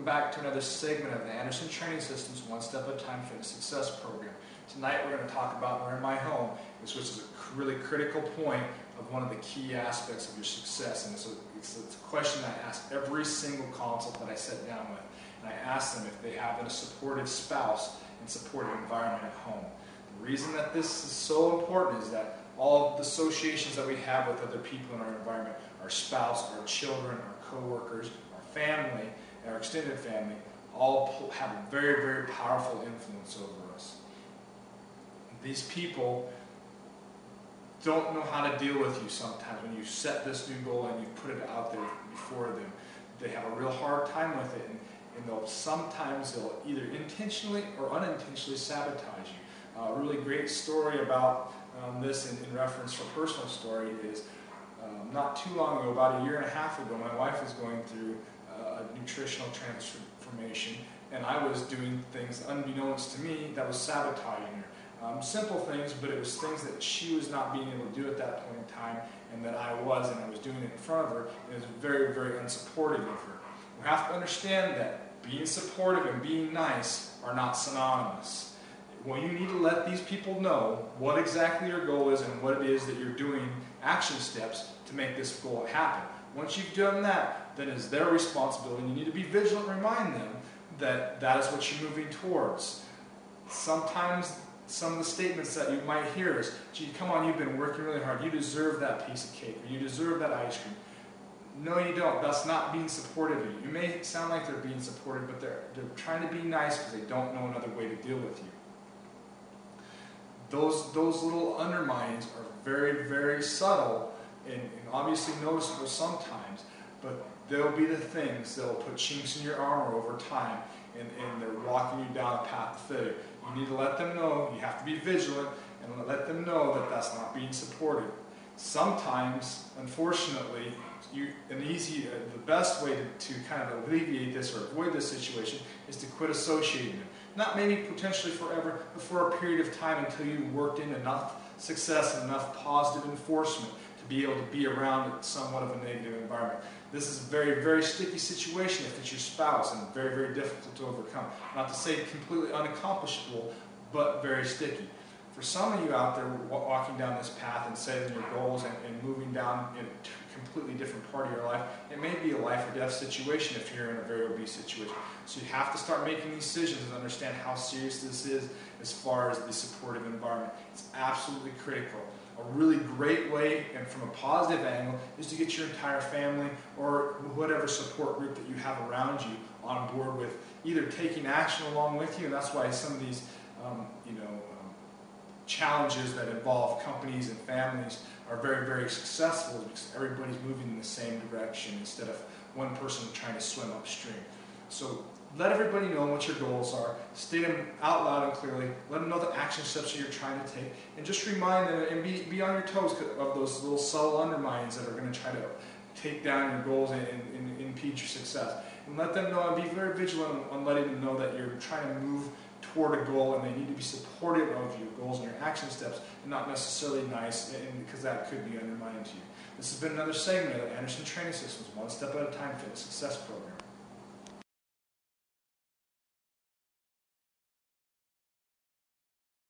back to another segment of the Anderson Training Systems One Step at a Time Fitness Success Program. Tonight we're going to talk about We're in My Home, which is a really critical point of one of the key aspects of your success. And it's a question that I ask every single consult that I sit down with. And I ask them if they have a supportive spouse and supportive environment at home. The reason that this is so important is that all the associations that we have with other people in our environment, our spouse, our children, our co-workers, our family, and our extended family, all have a very, very powerful influence over us. These people don't know how to deal with you sometimes when you set this new goal and you put it out there before them. They have a real hard time with it, and sometimes they'll either intentionally or unintentionally sabotage you. A really great story about this in reference for personal story is not too long ago, about a year and a half ago, my wife was going through a nutritional transformation, and I was doing things unbeknownst to me that was sabotaging her. Simple things, but it was things that she was not being able to do at that point in time, and that I was, and I was doing it in front of her, and it was very, very unsupportive of her. We have to understand that being supportive and being nice are not synonymous. Well, you need to let these people know what exactly your goal is and what it is that you're doing, action steps to make this goal happen. Once you've done that, then it's their responsibility. You need to be vigilant and remind them that that is what you're moving towards. Sometimes some of the statements that you might hear is, gee, come on, you've been working really hard. You deserve that piece of cake, or you deserve that ice cream. No, you don't. That's not being supportive of you. You may sound like they're being supportive, but they're trying to be nice because they don't know another way to deal with you. Those little underminings are very, very subtle and obviously noticeable sometimes, but they'll be the things that will put chinks in your armor over time, and they're walking you down a path to failure. You need to let them know, you have to be vigilant, and let them know that that's not being supported. Sometimes, unfortunately, the best way to kind of alleviate this or avoid this situation is to quit associating them. Not maybe potentially forever, but for a period of time until you've worked in enough success and enough positive enforcement to be able to be around somewhat of a negative environment. This is a very, very sticky situation if it's your spouse, and very, very difficult to overcome. Not to say completely unaccomplishable, but very sticky. For some of you out there walking down this path and setting your goals and moving down in a completely different part of your life, it may be a life or death situation if you're in a very obese situation. So you have to start making these decisions and understand how serious this is as far as the supportive environment. It's absolutely critical. A really great way, and from a positive angle, is to get your entire family or whatever support group that you have around you on board with either taking action along with you, and that's why some of these challenges that involve companies and families are very, very successful, because everybody's moving in the same direction instead of one person trying to swim upstream. So let everybody know what your goals are, state them out loud and clearly, let them know the action steps that you're trying to take, and just remind them and be on your toes of those little subtle undermines that are going to try to take down your goals and impede your success. And let them know, and be very vigilant on letting them know that you're trying to move toward a goal, and they need to be supportive of your goals and your action steps, and not necessarily nice, because that could be undermining to you. This has been another segment of the Anderson Training Systems One Step at a Time Fitness Success Program.